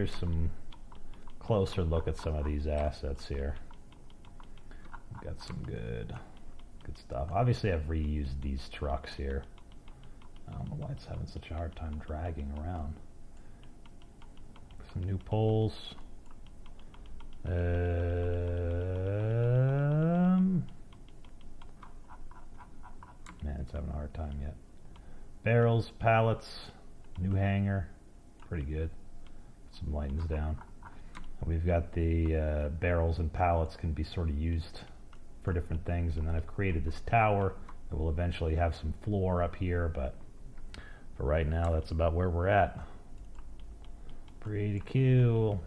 here's some closer look at some of these assets here. We've got some good stuff. Obviously I've reused these trucks here. I don't know why it's having such a hard time dragging around. Some new poles. Man, it's having a hard time yet. Barrels, pallets, new hangar. Pretty good. Some lightens down. We've got the barrels and pallets can be sort of used for different things, and then I've created this tower that will eventually have some floor up here, but for right now that's about where we're at. Pretty cool.